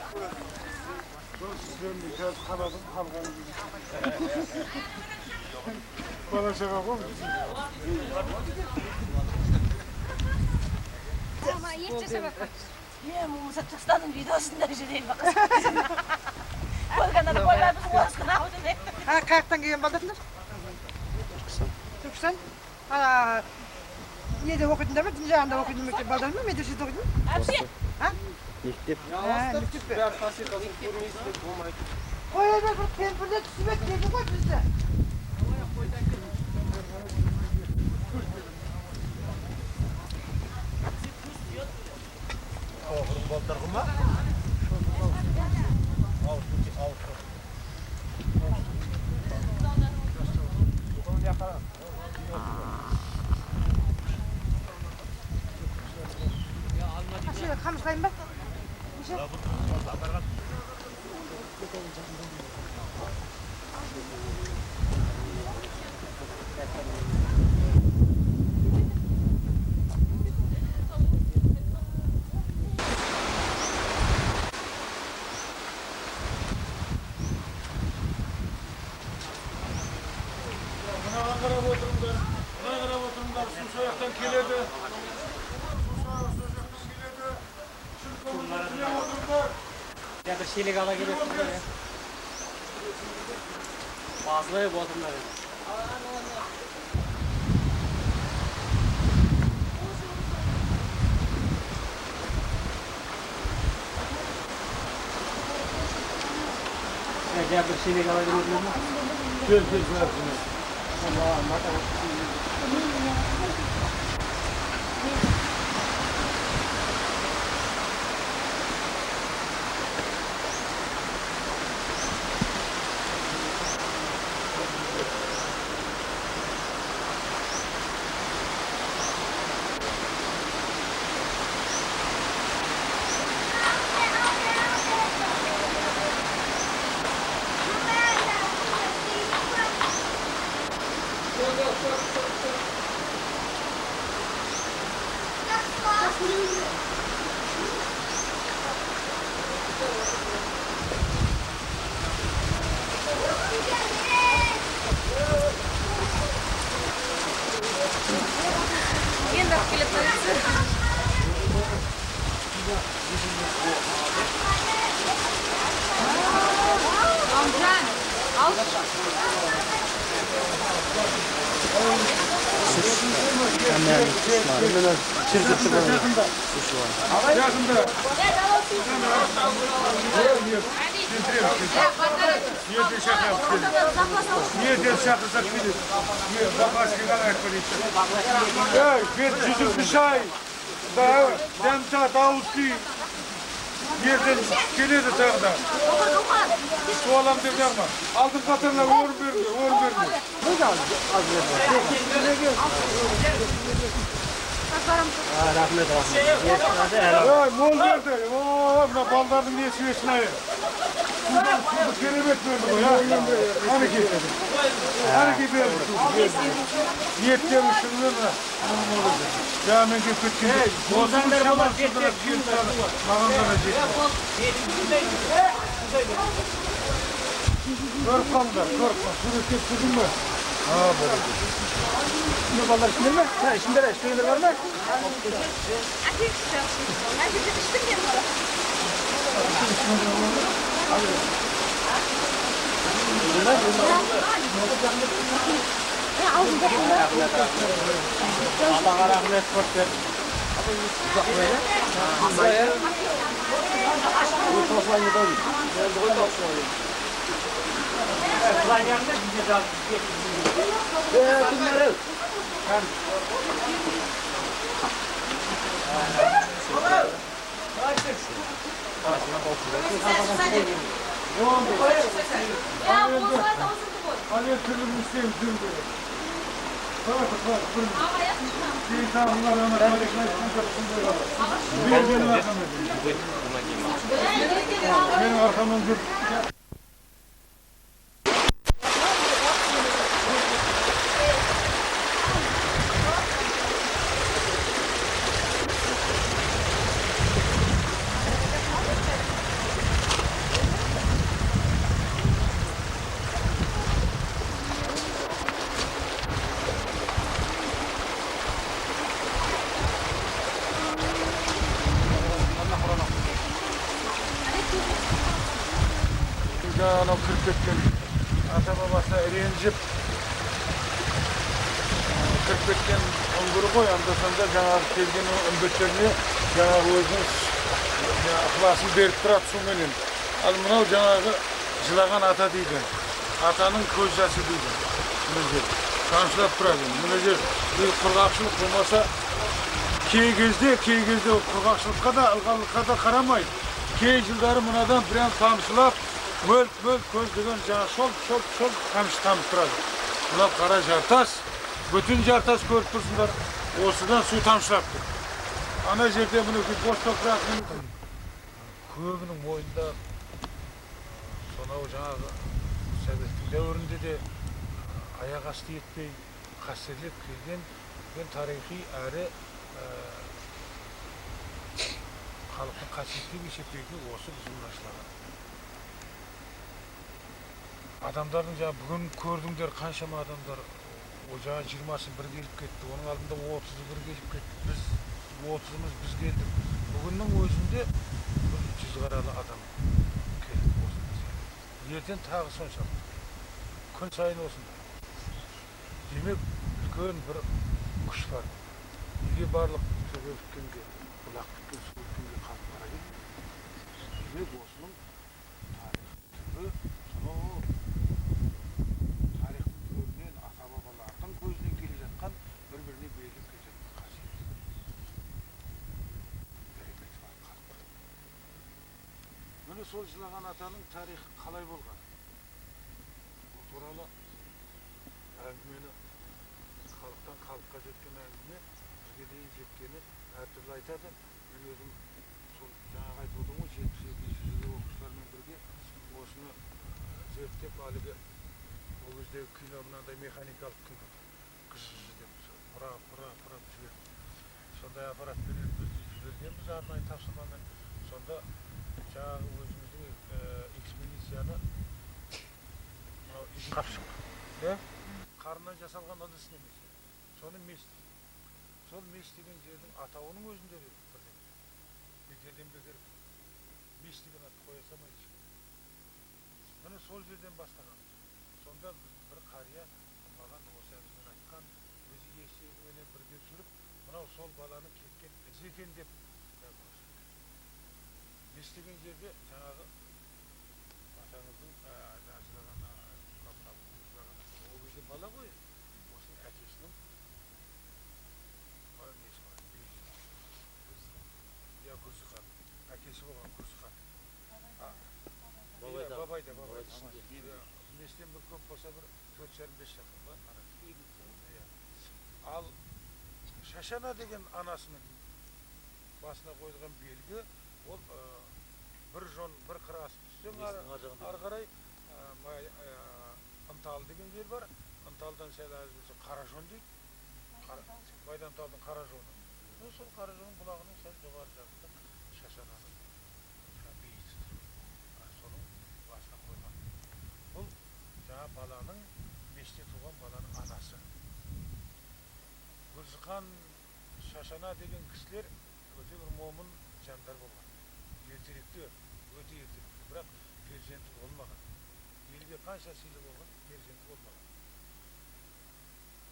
Sizden bir kez kanadım kalkanı gibi. Bana şaka yapar mısın? Ama iyice sebep. Niye Musa Tıstan'ın videosunda şey değil bak. Koyganları koylar bizim orasını aldı ne? Ha kalktan giyen baldatlar. Türksen. Ha. Yedi okudun da mı? Dinleyende okudun mu? Baldan mı? Medresede okudun mu? Hepsi. Ha? Mektep. Ha, mektep. Koylar bir temperde tüsübek dedi koy bizde. Şöyle kamışlayayım ben. Ankara'da oturumda. Ankara'da oturumda. Su soyaktan kiledi. Su soyaktan kiledi. Çırpımda suya oturumda. Ya da şeylik ala geliyorsun ya. Bazıları bu adımları. Ya bir şeylik ala geliyorsun mu? Gel versin. Allah Allah. Yine kilitli. Amcan, al. Yakında. Niye de şaka yapıyorsun? Niye de şaka yapıyorsun? Niye babası kadar yapıyorsun? Ya bir çocuk bir şey. Daha demta davuski. Yerden geliyordu sağda. Su alam dedi ama. Aldım katırla uğur verdi, uğur verdi. Rahmet olsun. Ya mol verdi. Oo, buna baldarın niye süreçine ayır? Bu kelebek verdi bu ya. Hani ki? Hani ki verdi? Niyet gelmiş şunu verdi. Camiye götürdü. Bozanlar falan sıdıra bir sarı. Mağazana çekti. Korkmam da, korkma. Şunu kestirdim mi? Ha böyle. Şimdi ballar işindir mi? Ha işindir, işindir var mı? Ateş çalışıyor. Ben de düştüm ya bana. Allah'a rahmet olsun. Masaya. Bu toplayın da olur. Ben de onu Plan yanında bize daha bunları. Ya bu saat olsun bu. Hadi türlü müstehim tüm böyle. Bak. Ama yapma. Bir tane bunlar ona kardeşler benim arkamda. Benim arkamdan dur. жаңағы кіріп кеткен ата бабасына ренжіп кіріп кеткен үңгірі ғой, анда-санда жаңағы келген үмбеттеріне жаңағы өзінің ықыласын беріп тұрады суменен. Ал мынау жаңағы жылаған ата дейді, атаның көз жасы дейді. Мына жер тамшылап тұрады. Мына жер құрғақшылық болмаса, кей кезде құрғақшылыққа да ылғалдыққа да қарамай, кей жылдары мынадан прям тамшылап, мөлт көз деген жаңағы шол тамшы тұрады. Мынау қара жартас, бүтін жартас көріп тұрсыңдар, осыдан су тамшылап тұр. Ана жерде мінекей бос топырақтың көбінің мойнында сонау жаңағы советтің дәуірінде де аяқ асты етпей қастерлеп келген тарихи әрі халықтың қасиетті есептейтін осы біздің ашылаған. Адамдардың жаңа бүгін көрдіңдер қаншама адамдар жаңа 20-сы бір келіп кетті, оның алдында 30-ы бір келіп кетті, біз 30-ымыз біз келдік. Бүгіннің өзінде бір 100 қаралы адам келді осында. Ертең тағы соншалық. Күн сайын осында. Демек, үлкен бір күш бар. Неге барлық төбе өткенге, бұлақ біткен, су өткенге қалып қара келді? Демек, осының тарихы, сонау тарихтың төрінен, ата-бабалардың көзінен келе жатқан бір-біріне беріліп келе жатқан қасиет. Берекеті бар халық. Міне сол жылаған атаның тарихы қалай болған? Бұл туралы әңгімені халықтан халыққа жеткен әңгіме бізге дейін жеткені әртүрлі айтады. Мен өзім сол жаңағы айтып отырмын ғой, 77-100 оқушылармен бірге осыны зерттеп, әлгі ол кездегі кино мынандай механикалық кино кіші деп бұрап жіберді. Сондай аппаратпенен біз жібергенбіз арнайы тапсырмамен. Сонда жаңағы өзіміздің экспедицияны қапшық. Қарынан жасалған ыдыс немесе. Соны мес дейді. Сол мес деген жердің атауының өзінде де бірден. Бекерден бекер мес деген ат қоя салмайды. Міне сол жерден бастаған. Сонда бір қария маған осы әңгімені айтқан, өзі есегіменен бірге жүріп, мынау сол баланың кеткен ізі екен деп көрсетті. Мес деген жерде жаңағы атаңыздың ажыраған ол кезде бала ғой, осының әкесінің несі бар, Гүрзіхан, әкесі болған Гүрзіхан. Бабайда. Местен бір көп болса бір 4,5 шақырым бар. Ал Шашана деген анасының басына қойылған белгі, ол бір жон, бір қыр асып түссең, ары қарай Ынталы деген жер бар. Ынталыдан сәл әзілсе Қаражон дейді. Байдамталдың Қаражоны. Сол Қаражонның бұлағының сәл жоғары жағында Шашананың бейіті тұр. Соның басына қойған. Бұл жаңа баланың, меште туған баланың анасы. Гүрзіхан, Шашана деген кісілер өте бір момын жандар болған. Ертеректе, өте ертеректе, бірақ перзенті болмаған. Елге қанша сыйлы болған, перзенті болмаған.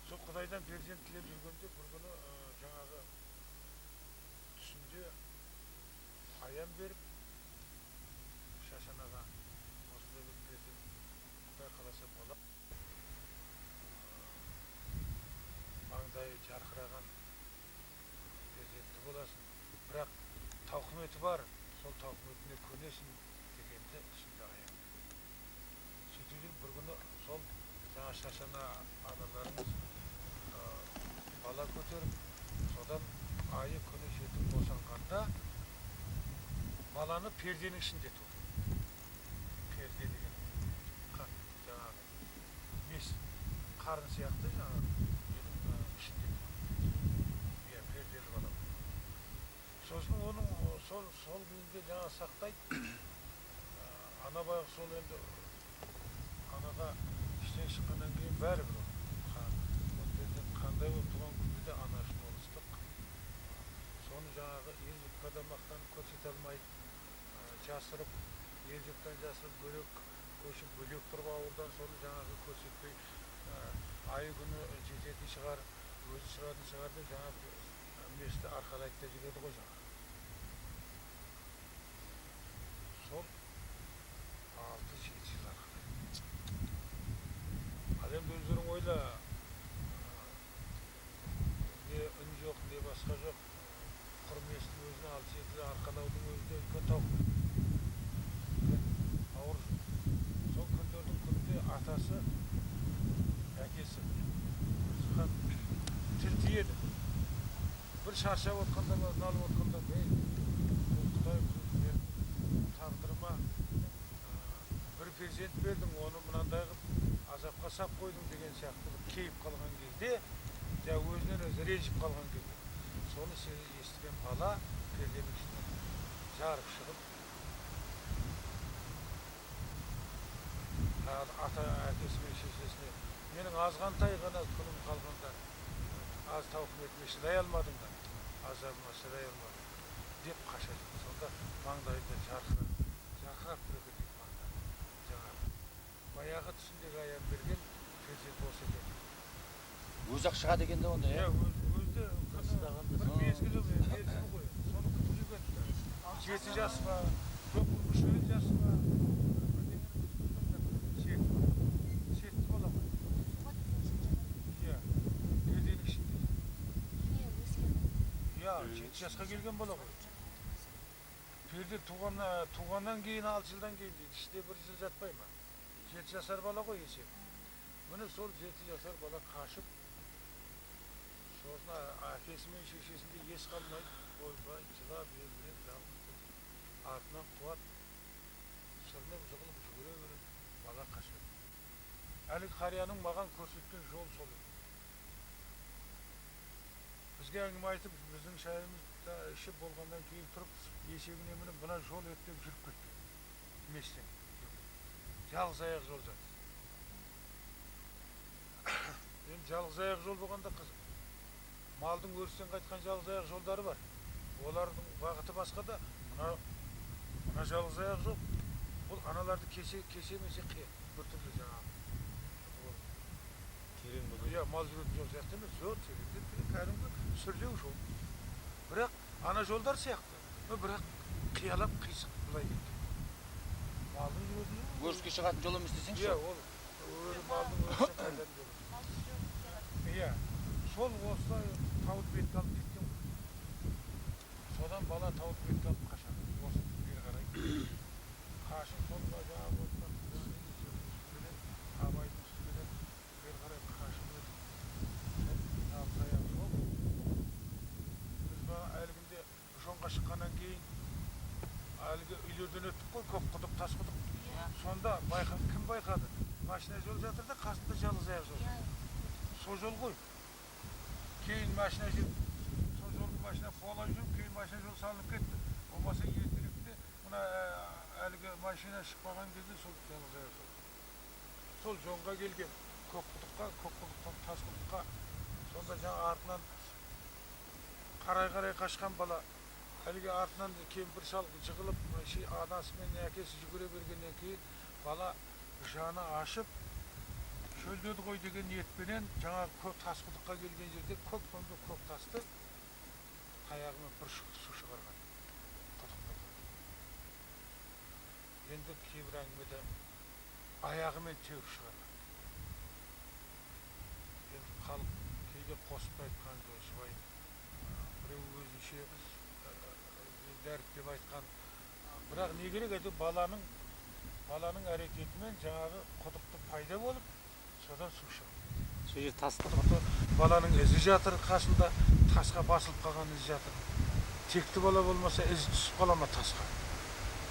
Сол Құдайдан перзент тілеп жүргенде бір күні жаңағы түсінде аян беріп Шашанаға осындай бір перзент Құдай қаласа бола. Маңдайы жарқыраған перзенті боласын. Бірақ тауқыметі бар, сол тауқыметіне көнесің дегенде түсінде аян. Bir günü sol Şaşana analarımız bala götürüp sodan ayı günü жетip boşanğanda balаны perdenin içinde tut. Perde деген жаңағы mes қарын сияқты жаңағы ішінде. Иә, пердeli бала. Сосын оның сол күйінде жаңа сақтайды. Ана байғы сол енді анаға іштен шыққаннан кейін бәрібір қандай болып туған күнде де ана үшін ол ыстық. Соны жаңағы ел жұртқа мақтанып көрсете алмайды, жасырып, ел жұрттан жасырып бөлек көшіп бөлек тұрып ауылдан соны жаңағы көрсетпей айы күні жететін шығар, өзі шығатын шығар деп жаңағы мешітті арқалайды да жүреді ғой жаңағы. Сол 6-7 жыл арқалайды. Ал енді өздерің ойла, не үн жоқ, не басқа жоқ. Құр мешіттің өзіне 6-7 жыл арқалаудың өзі де үлкен тауқымет. Ауыр. Сол күндердің күнінде атасы, әкесі Рысхан тіл тиеді. Bir şarşaf отқанда, налып отқанда, Құдай мен тағдырыма бір перзент бердің, оны мынандай қылып азапқа сап қойдың деген сияқты бір кейіп қалған кезде, өзінен өзі ренжіп қалған кезде, соны естіген бала перденің ішінен жарып шығып, ата әкесі мен шешесіне менің азғантай ғана күнім қалғанда аз тауқыметіме шыдай алмадың да, азабыма шыдай алмадың деп қашады. Сонда маңдайында жарқырап тұрады екен маңдайы. Жаңағы баяғы түсіндегі аян берген перзент осы екен. Өзі-ақ шығады екен де онда, иә? Өзі бір мезгілі ғой, соны күтіп жүрген. 7 жас па, жоқ 3 жас па, сетті бола ғой. Иә, перденің ішінде. Иә, 7 жасқа келген бола ғой. Перде туғаннан кейін 6 жылдан кейін дейді, іште 1 жыл жатпай ма? 7 жасар бала ғой есеп. Міне сол 7 жасар бала қашып, сосын әкесі мен шешесінде ес қалмай, ойбай, жылап, егіліп, жалғыз, артынан қуат, сырнып, жығылып, жүгіре беріп, бала қашады. Әлі қарияның маған көрсеткен жол сол. Бізге әңгіме айтып, біздің шайымызда ішіп болғандан кейін тұрып, есегіне мініп, мына жол өттеп жүріп кетті. Мешіттен. Жалғыз аяқ жол жатыр. Енді жалғыз аяқ жол болғанда қызық. Малдың өрістен қайтқан жалғыз аяқ жолдары бар. Олардың бағыты басқа да, мына жалғыз аяқ жол, бұл аналарды кешемесе қия, бір түрлі жаңағы. Терең болды. Иә, мал жүретін жол сияқты емес, жоқ, тереңден кәдімгі сүрлеу жол. Бірақ ана жолдар сияқты, бірақ қиялап қисық былай кетті. Малдың жүретін жол. Өріске шығатын жол емес десеңші? Иә, ол малдың өрістен қайтатын жол. Иә, сол осылай тауыт бетке алып кеткен ғой. Содан бала тауыт бетке алып қашады. Осы бері қарай. Қашып сонда жаңағы отқан үстіменен, абайдың үстіменен бері қарай қашып өтіп. Жалғыз аяқ жол. Біз әлгінде жонға шыққаннан кейін әлгі үйлерден өттік қой, көп құдық, тас құдық. Сонда кім байқады? Машина жол жатыр да, қасында жалғыз аяқ жол. Сол жол ғой. Кейін машина жүріп, сол жолды машина қуалай жүріп, кейін машина жол салынып кетті. Болмаса ертеректе мына әлгі машина шықпаған кезде сол жалғыз аяқ жол. Сол жонға келген көк құдықтан тас құдыққа, сонда жаңа артынан қарай қашқан бала, әлгі артынан кемпір шал жығылып, анасы мен әкесі жүгіре бергеннен кейін бала жаны ашып, шөлдеді ғой деген ниетпенен жаңағы тас құдыққа келген жерде көк тасты аяғымен бір су шығарған құдықта. Енді кейбір әңгімеде аяғымен теуіп шығарған. Енді халық кейде қосып айтқан жой, біреу өзінше дәріптеп айтқан. Бірақ не керек еді баланың әрекетімен жаңағы құдықты пайда болып, содан су шығады. Сол жер тас. Баланың ізі жатыр қасында, тасқа басылып қалған ізі жатыр. Текті бала болмаса ізі түсіп қала ма тасқа?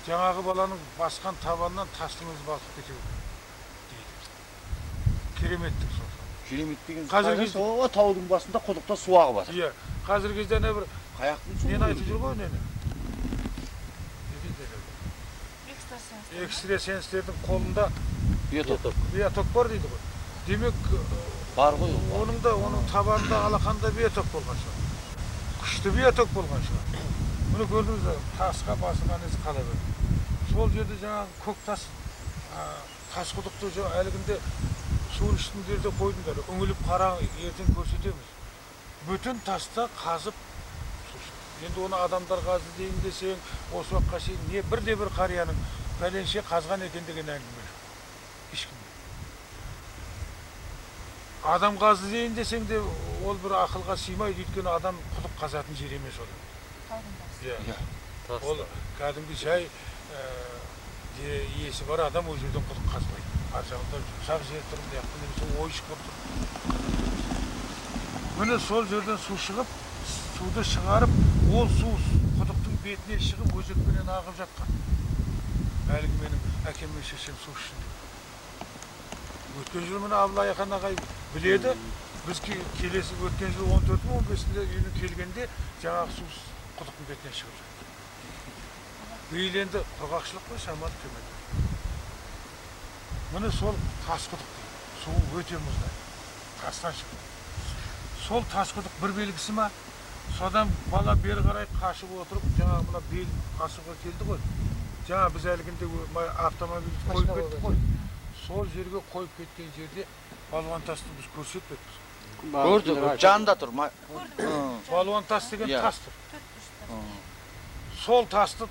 Жаңағы баланың басқан табаннан тастың ізі басып кетеу дейді. Кереметтік сол. Керемет деген қазір таудың басында құдықта су ағып жатыр. Иә, қазіргі кезде не бір қаяқтың суы. нені айтып жүр ғой нені? Экстрасенстердің қолында биоток бар дейді ғой. Демек бар ғой. оның табанында алақанда биоток болған шығар. Күшті биоток болған шығар. Мұны көрдіңіз бе? Тасқа басылған із қала берді. Сол жерде жаңағы көк тас тасқұдықты әлгінде судың үстіндерде қойдыңдар, үңіліп қараң, ертең көрсетеміз. Бүтін таста қазып, енді оны адамдар қазды дейін десең, осы уақытқа шейін не бірде-бір қарияның пәленше қазған екен деген әңгіме жоқ. Ешкімде. Адам қазды дейін десең де, ол бір ақылға сыймайды, өйткені адам құдық қазатын жер емес ол. Ол кәдімгі жай иесі бар адам өз жерден құдық қазбайды. Ар жағында жұмсақ жер тұр, немесе ойшықыр тұр. Міне сол жерден су шығып, суды шығарып, ол су құдықтың бетіне шығып, өзекпенен ағып жатқан. Әлгі менің әкем мен шешем су ішінде. Өткен жыл міне Абылайхан ағай біледі, біз келесі өткен жыл 14-15-інде үйіне келгенде жаңағы су құдықтың бетіне шығып жатты. Бейленді құрғақшылық қой, шамалы төмен. Міне сол тас құдық дейді. Суы өте мұздай. Тастан шығып. Сол тас құдық бір белгісі ма? Содан бала бері қарай қашып отырып, жаңағы мына бел қашуға келді ғой. Жаңа біз әлгінде автомобилді қойып кеттік қой. Сол жерге қойып кеткен жерде балуан тасты біз көрсетпедік. Көрдік, жанында тұр. Балуан тас деген тас тұр. Сол тасты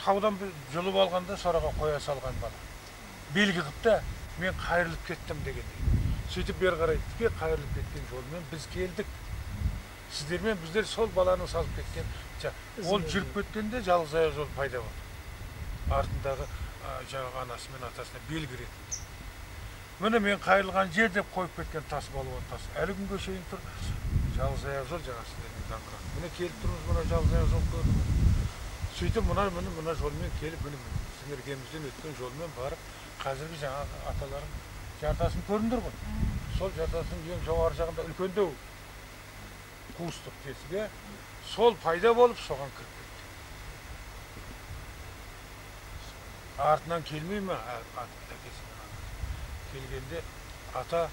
таудан жұлып алғанда сораға қоя салған бала. Белгі қыпта, мен қайырылып кеттім дегендей. Сөйтіп бері қарайтты, қайырылып кеткен жолмен біз келдік. Сіздермен біздер сол баланы салып кеткен. Ол жүріп кеткенде жалғыз аяқ жол пайда болды. Артындағы жаңағы анасы мен атасына белгі ретінде. Міне мен қайырылған жер деп қойып кеткен тас балуан тас. Әлі күнге шейін тұр. Жалғыз аяқ жол жаңа сіздердің даңғырақ. Міне келіп тұрмыз, мына жалғыз аяқ жол көрдік. Сөйтіп мына жолмен келіп, сіздің іргемізден өткен жолмен барып, қазіргі жаңағы аталарың жартасын көріндір ғой. Сол жартасының ең жоғары жағында үлкендеу қуыстық тесігі, сол пайда болып соған кіріп кетті. Артынан келмей ме? Келгенде ата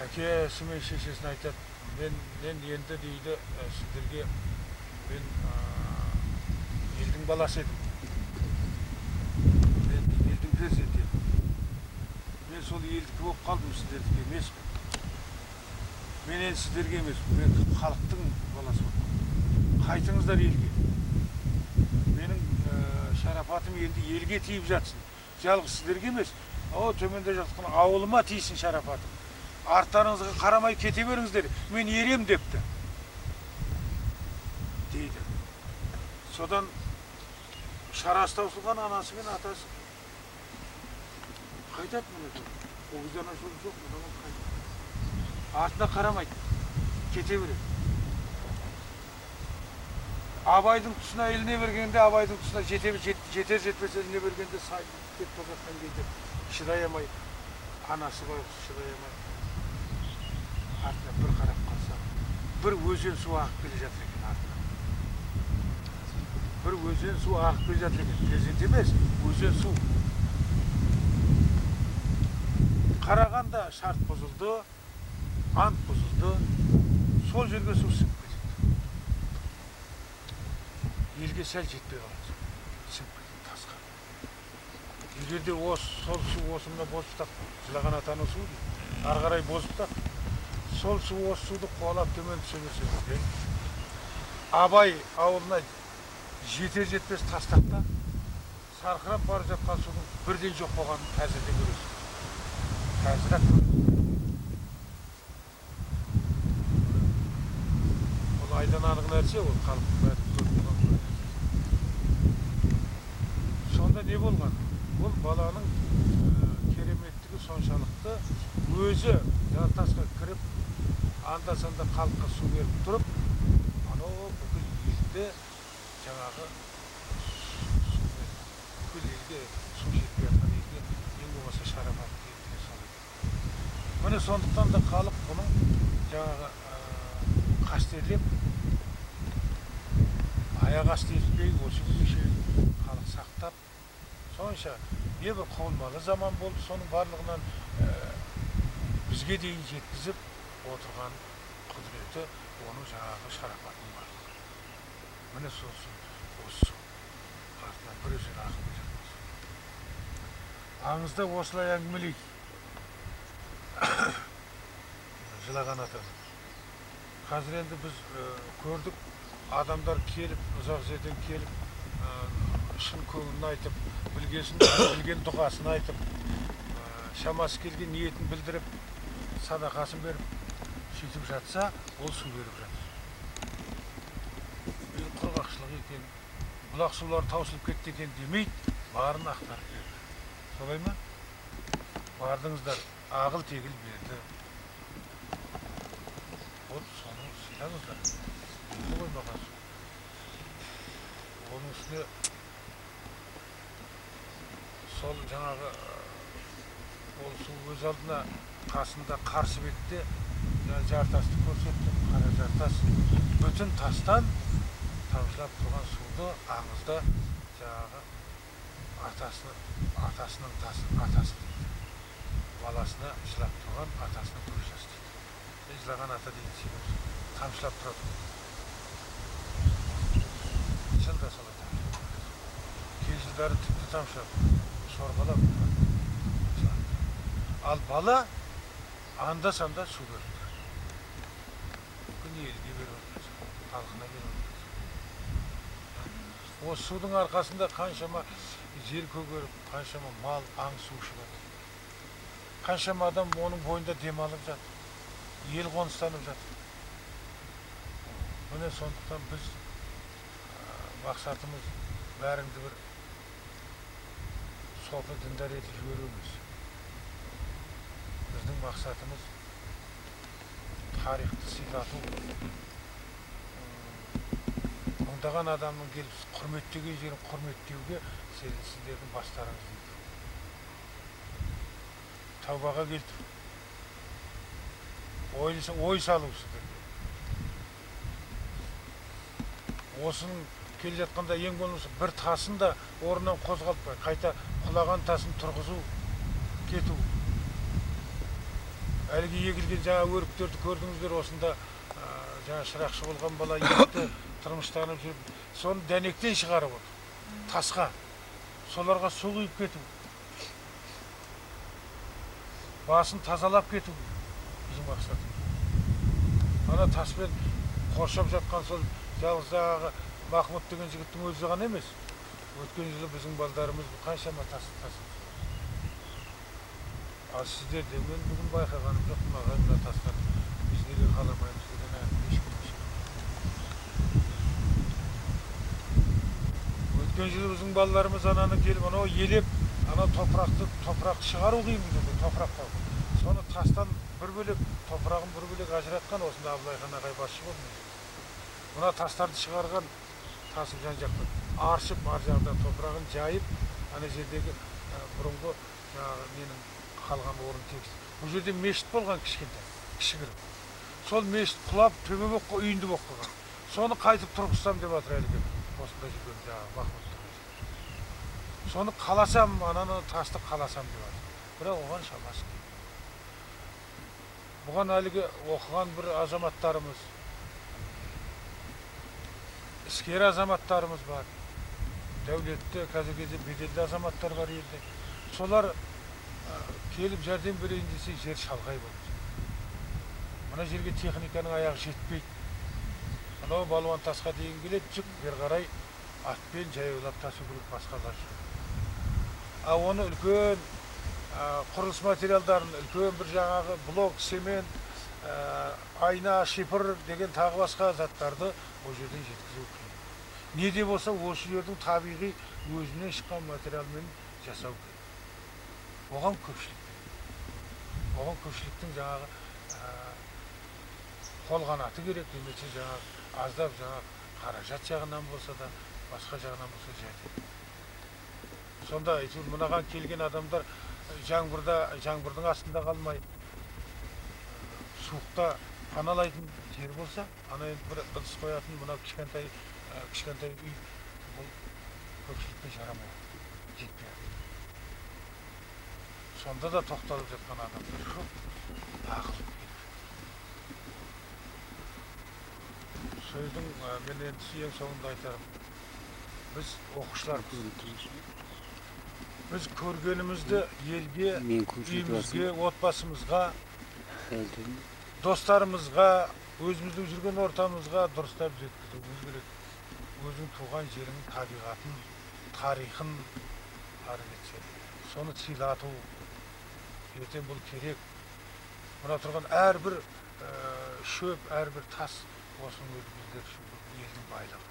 әкесі мен шешесіне айтады, мен енді дейді сіздерге мен елдің баласы едім. Мен елдің перзенті едім. Мен сол елдікі болып қалдым, сіздердікі емеспін. Мен енді сіздерге емеспін, мен халықтың баласы болдым. Қайтыңыздар елге. Менің шарапатым енді елге тиіп жатсын. Жалғыз сіздерге емес, төменде жатқан ауылыма тиісін шарапатым. Арттарыңызға қарамай кете беріңіздер, мен ерем депті. Дейді. Содан шарасы таусылған анасы мен атасы қайтады мұны. Ол кезде ана жол жоқ, мұнан қайтады. Артына қарамайды, кете береді. Абайдың тұсына еліне бергенде, Абайдың тұсына жетер-жетпес еліне бергенде кетіп жатқан кезде шыдай алмай, анасы бар шыдай алмай. Артына бір қарап қалса, бір өзен су ағып келе жатыр екен артына. Бір өзен су ағып келе жатыр екен. Перзент емес, өзен су. Қарағанда шарт бұзылды, ант бұзылды, сол жерге су сіңіп кетеді. Елге сәл жетпей қалады, сіңіп кетеді тасқа. Егерде сол су осымда бозып тақ, жылаған атаның суы дейді, ары қарай бозып тақ, сол су осы суды қуалап төмен түсемесе, Абай ауылына жетер-жетпес тастақта сарқырап бара жатқан судың бірден жоқ болғанын қазірде көресіз. Қазір-ақ ол айдан анық нәрсе, ол халықтың бәрі көріп тұрған нәрсе. Сонда не болған? Ол баланың кереметтігі соншалықты өзі жартасқа кіріп, анда-санда халыққа су беріп тұрып, анау бүкіл елді жаңағы бүкіл елге су жетпей жатқан елге ең болмаса шарапат келтіре салады. Міне сондықтан да халық бұның жаңағы қастерлеп, аяқ асты етпей, осы күнге шейін халық сақтап, сонша не бір қолмалы заман болды, соның барлығынан бізге дейін жеткізіп отырған құдіреті, оның жаңағы шарапатының барлығы. Міне осы артынан бір өзен ағып жатыр. аңызда осылай әңгімелейді. Жылаған ата. Қазір енді біз көрдік, адамдар келіп, ұзақ жерден келіп, шын көңілін айтып, білген дұғасын айтып, шамасы келген ниетін білдіріп, садақасын беріп, сөйтіп жатса, ол су беріп жатыр. Құрғақшылық екен, бұлақ сулар таусылып кетті екен демейді, барын ақтарып берді. Солай ма? Бардыңыздар, ағыл тегіл берді. Вот соны сыйлаңыздар. Өзі қоймаған су. Оның үстіне сол жаңағы ол су өз алдына қасында қарсы бетте жартасты көрсеттім, қара жартас. Бүтін тастан тамшылап тұрған суды аңызда жаңағы атасының тасы дейді. Баласына жылап тұрған атасының көз жасы дейді. Жылаған ата деген себеп тамшылап тұрады. Шын да солай тамшылап тұрады. Кей жылдары тіпті тамшылап, сорғалап тұрады. Ал бала анда-санда су беріп тұрады. Күн елге беріп отырады, халқына беріп отырады. Осы судың арқасында қаншама жер көгеріп, қаншама мал, аң су ішіп жатыр. Қаншама адам оның бойында демалып жатыр. Ел қоныстанып жатыр. Міне сондықтан біз мақсатымыз бәріңді бір софы діндар етіп жіберуіміз. Біздің мақсатымыз тарихты сыйлату. Мыңдаған адамның келіп құрметтеген жерін құрметтеуге сіздердің бастарыңыз дейді. Тәубаға келтіру. Ой салу сіздерге. Осының келе жатқанда ең болмаса бір тасын да орнынан қозғалтпай, қайта құлаған тасын тұрғызу, кету. Әлгі егілген жаңа өріктерді көрдіңіздер, осында жаңа шырақшы болған бала етті тұрмыштанып жүріп, соны дәнектен шығарып отыр, тасқа. Соларға су құйып кету. Басын тазалап кету. Bizim maqsadımız. Ана таспен қоршап жатқан сол жалғыздағы Махмұт деген жігіттің өзі ғана емес. Өткен жылы біздің балдарымыз қаншама тасып. Ал сіздерде мен бүгін байқағаным жоқ, маған да тастар біз неге қаламаймыз деген ешкім емес. Өткен жылы біздің балдарымыз ананы келіп, анау елеп, ана топырақты шығару қиын дейді, топыраққа. Соны тастан бір бөлек, топырағын бір бөлек ажыратқан, осында Абылайхан ағай басшы болды. Мына тастарды шығарған, тасып жан-жақтан аршып, ар жағынан топырағын жайып, ана жердегі бұрынғы менің қалған орын тегіс. Бұл жерде мешіт болған кішігірім. Сол мешіт құлап, төбе боп, үйінді боп қойған. Соны қайтып тұрғызсам деп жатыр әлгі осында жүрген жаңағы Махмұт. Соны қаласам, ананы тасты қаласам деп жатыр. Бірақ оған шамасы. Бұған әлгі оқыған бір азаматтарымыз, іскер азаматтарымыз бар. Дәулетті, қазір кезде беделді азаматтар бар елде. Солар келіп жәрдем берейін десе, жер шалғай болды. Мына жерге техниканың аяғы жетпейді. Анау балуан тасқа дейін келеді, жүк бер қарай атпен жаяулап тасу керек, басқалар жүр. Оны үлкен құрылыс материалдарын, үлкен бір жаңағы блок, семент, айна, шипыр деген тағы басқа заттарды ол жерден жеткізу керек. Не де болса, осы жердің табиғи өзінен шыққан материалмен жасау керек. Оған көпшіліктің жаңағы қолғанаты керек, немесе жаңағы аздап жаңағы қаражат жағынан болса да, басқа жағынан болса жәрдем. Сонда мынаған келген адамдар жаңбырдың астында қалмай, суықта паналайтын жер болса, ана енді бір ыдыс қоятын мына кішкентай үй бұл көпшілікке жарамайды, жетпейді. Сонда да тоқталып жатқан адамдар жоқ, ақыл керек. Сөздің мен енді ең соңында айтарым. Біз оқушылармыз. Biz көргенімізді елге, Мен көпшілік үйімізге, отбасымызға, Келдім. достарымызға, өзіміздің жүрген ортамызға дұрыстап жеткізуіміз керек. Өзің туған жерің, табиғатын, тарихын ары кетсе, соны сыйлату, ертең бұл керек. Мына тұрған әрбір шөп, әрбір тас осының өзі біздер үшін елдің байлығы.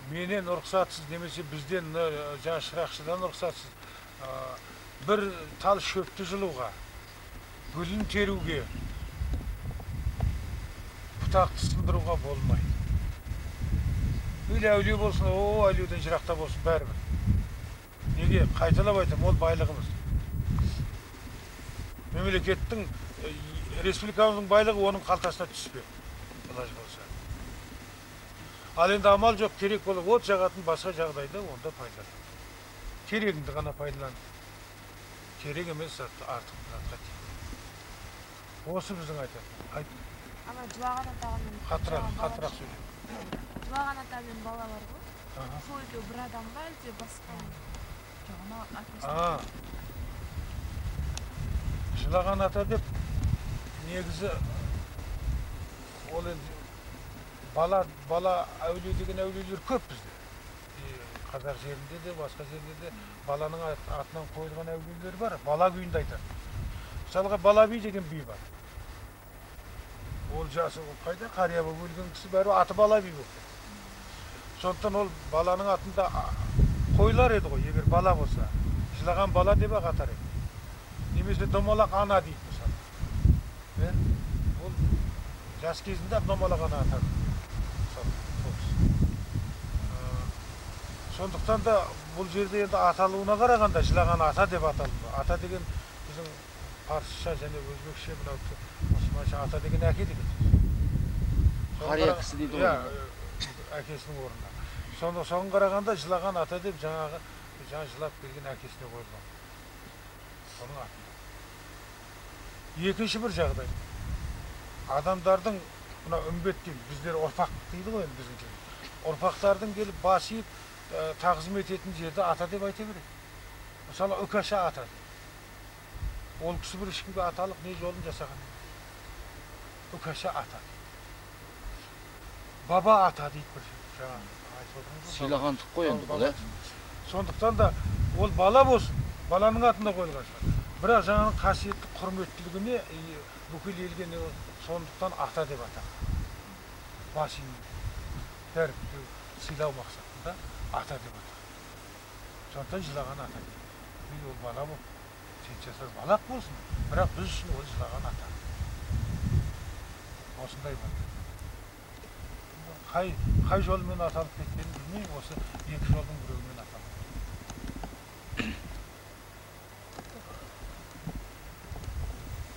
Менен рұқсатсыз немесе бізден жаңа шырақшыдан рұқсатсыз бір тал шөпті жылуға, гүлін теруге, бұтақты сындыруға болмайды. Мейлі әулие болсын, әулиеден жырақта болсын, бәрібір. Неге? Қайталап айтам, ол байлығымыз. Мемлекеттің, республикамыздың байлығы оның қалтасына түспек. Былай болса. Ал енді амал жоқ, керек болып от жағатын басқа жағдайда онда пайдалан. Керегіңді ғана пайдалан. Керек емес артық затқа тиіп. Осы біздің айтатын. Ана Жылаған атамен Қатырақ сөйле. Жылаған атамен бала бар ғой. Аха. Сол екеуі бір адам ба әлде басқа? Жағына әкесі. Жылаған ата деп негізі ол енді бала әулие деген әулиелер көп бізде. Қазақ жерінде де, басқа жерінде де баланың атынан қойылған әулиелер бар. Бала күйінде айтады. Мысалға бала би деген би бар. Ол жасы қайда қария болып өлген кісі бәрі аты бала би болды. Сондықтан ол баланың атында қойылар еді ғой, егер бала болса. Жылаған бала деп атар еді. Немесе домалақ ана дейді мысалы. Ол жас кезінде домалақ ана атады. Сондықтан да бұл жерде енді аталуына қарағанда жылаған ата деп аталды. Ата деген біздің парсыша және өзбекше мынау мұсылманша ата деген әке деген. Қария кісі дейді ғой. Әкесінің орнына. Соған қарағанда жылаған ата деп жаңағы жылап келген әкесіне қойылған. Соның атында. Екінші бір жағдай. Адамдардың мына үмбет дейді, біздер ұрпақ дейді ғой енді біздің жерде. Ұрпақтардың келіп бас иіп тағзым ететін жерде ата деп айта береді. Мысалы Үкаша ата. Ол кісі бір ешкімге аталық не жолын жасаған. Үкаша ата. Баба ата дейді бір жаңағы айтып отырмыз. Сыйлағандық қой енді бұл, Сондықтан да ол бала болсын, баланың атында қойылған шығар. Бірақ жаңағы қасиетті құрметтілігіне бүкіл елге сондықтан ата деп атаған. Басын дәріптеу, сыйлау мақсатында ата деп атаған. Сондықтан жылаған ата деп. Ол бала болып, сеншиясыз балақ болсын, бірақ біз үшін ол жылаған ата. Осындай бар. Қай жолмен аталып кеткенін білмеймін, осы екі жолдың біреуімен аталып.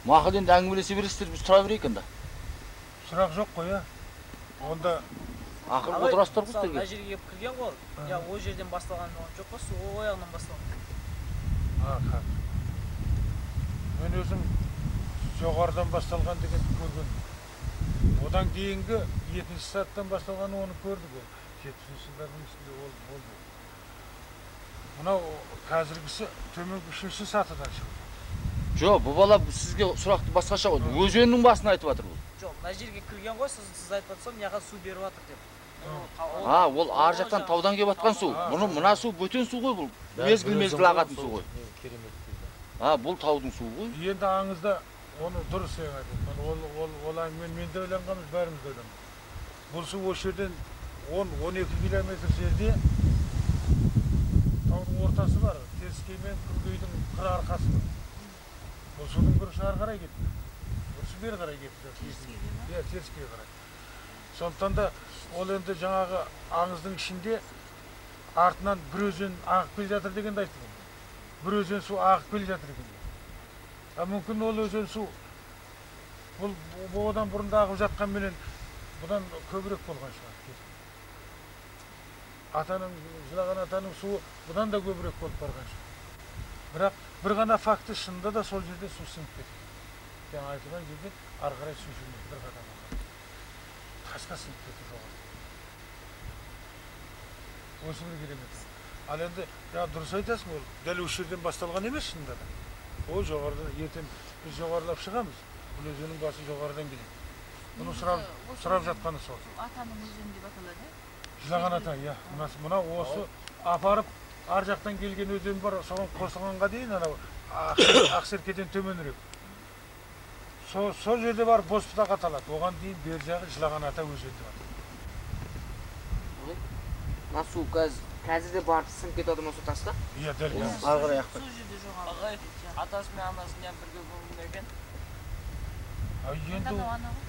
Мақұл енді әңгімелесе бересіздер, біз тұра берейік енді. Сұрақ жоқ қой, онда Ақыр отырастыр ғой мына жерге келіп кірген ғой, ол жерден басталған жоқ па, сол ояғынан басталған. Мен өзім жоғарыдан басталған деген көрген. Одан кейінгі екінші саттан басталғаны оны көрдік ол. 70-ші жылдардың ішінде ол болды. Мынау қазіргісі төменгі үшінші сатыдан шығды. Жоқ, бұл бала сізге сұрақты басқаша қойды. Өзеннің басын айтып жатыр бұл. Жоқ, мына жерге кірген ғой, сіз айтып жатсам, мынаға су беріп жатыр деп. Ол ар жақтан таудан келіп жатқан су. Мына су бөтен су ғой бұл. Мезгіл ағатын су ғой. Бұл таудың суы ғой. Енді аңызда оны дұрыс айтады. Ол әңгімен мен де ойланғанбыз, бәріміз де ойланғанбыз. Бұл су осы жерден 10-12 километр жерде таудың ортасы бар. Теріскей мен Күнгейдің қыр арқасы бар. Бұл судың бұрышы ары қарай кетті. Бұрышы бері қарай кетті. Теріскейге қарай. Сондықтан да ол енді жаңағы аңыздың ішінде артынан бір өзен ағып келе жатыр дегенді айтты. Бір өзен су ағып келе жатыр екен. Мүмкін ол өзен су бұл одан бұрында ағып жатқанменен бұдан көбірек болған шығар. Жылаған атаның суы бұдан да көбірек болып барған шығар. Бірақ бір ғана факті шынында да сол жерде су сынып кетті. Жаңа айтылған жерде ары қарай су жүрмейді, бір қадам. Тасқа сынып кетті жоғары. Осы бір керемет. Ал енді жаңа дұрыс айтасың, ол дәл осы жерден басталған емес шынында да. Ол жоғарыдан ертең біз жоғарылап шығамыз. Бұл өзеннің басы жоғарыдан келеді. Бұны сұрап жатқаны сол. Атаның өзені деп аталады. Жылаған ата, иә. Мына осы апарып ар жақтан келген өзен бар, соған қосылғанға дейін анау Ақсеркеден төменірек. Сол жерде бар Боспұтақ аталады. Оған дейін бер жағы Жылаған ата өзені бар. Мына су қазір де барып сынып кетеді осы таста? Иә, дәл қазір. Ары қарай ақтап. Сол жерде жоғалып. Ағай, атасы мен анасын жан бірге көмілген екен. Енді Ана ана ғой.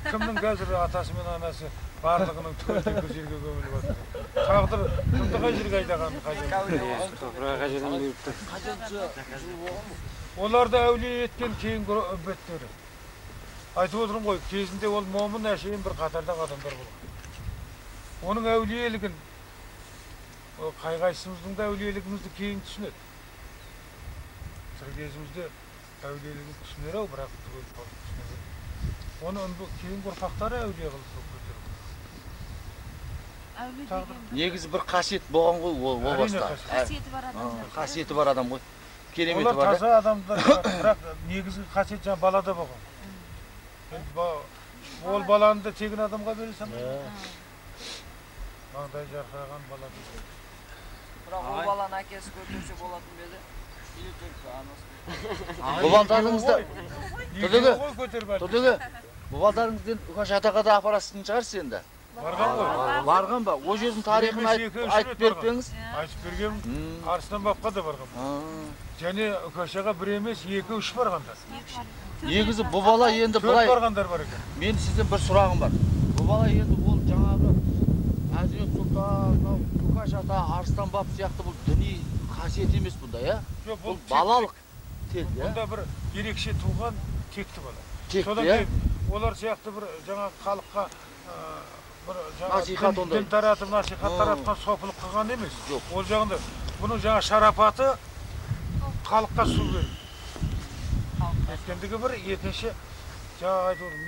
кімнің қазір атасы мен анасы барлығының төртегі жерге көміліп жатыр. Тағдыр кімді қай жерге айдағанын қай жерге. Қажетші жыл болған бұл. Оларды әулие еткен кейінгі үмбеттері. Айтып отырмын ғой, кезінде ол момын әшейін бір қатардағы адамдар болған. Оның әулиелігін, қай-қайсымыздың да әулиелігімізді кейін түсінеді. Тірі кезімізде әулиелігін түсінер-ау, бірақ түгел түсінеді. Оны кейінгі ұрпақтары әулие қылып көтерді. Әулие деген Негізі бір қасиет болған ғой ол баста. қасиеті бар адам. Қасиеті бар адам ғой. Кереметі Олар бар да. таза адамдар, бірақ негізгі қасиет жаңа балада болған. Ол баланы да тегін адамға бере салмайды. Маңдай жарқыраған бала дейді. Бірақ ол баланы әкесі көтерсе болатын беді. Или только анасы. Бұл балдарыңызды Екеуі ғой көтеріп әлі. Тұрдығы, бұл балдарыңызден үлкен жатаққа да апарасың шығарсыз енді. Барған ғой. Барған ба? О жердің тарихын айтып беріп беріңіз. Айтып берген Арыстан бапқа да барған. Және Үкашаға бір емес, 2-3 барғандар. Негізі бұл бала енді 4 былай, барғандар бар екен. мен сізден бір сұрағым бар. Бұл бала енді ол жаңағы Әзірет Сұлтан, Үкаш ата, Арыстан бап сияқты бұл діни қасиет емес бұнда, иә? Жоқ, Бұл балалық тек, иә? Бұнда бір ерекше туған текті бала. Текті, Содан иә? кейін олар сияқты бір жаңа халыққа бір Насихат ондай. дін таратып, насихат таратқан сопылық қылған емес. Жоқ. Ол жағында бұның жаңа шарапаты халыққа су беру. Еткендігі бір, екінші жаңа айтып отырмын,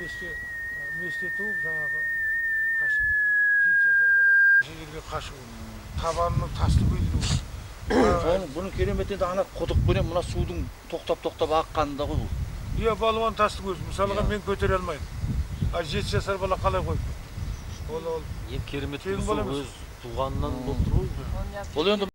месте туып жаңағы қашып. 7 жасар бала жерге қашу, табанының тасты көйдіру. Бұның кереметінде ана құдықпенен мына судың тоқтап аққанында ғой бұл. Иә, балуан тасты көз. Мысалға мен көтере алмаймын. 7 жасар бала қалай қойып? Ол Ең керемет Тегін бұл бола емес. өз туғанынан болып тұр ғой. Бұл енді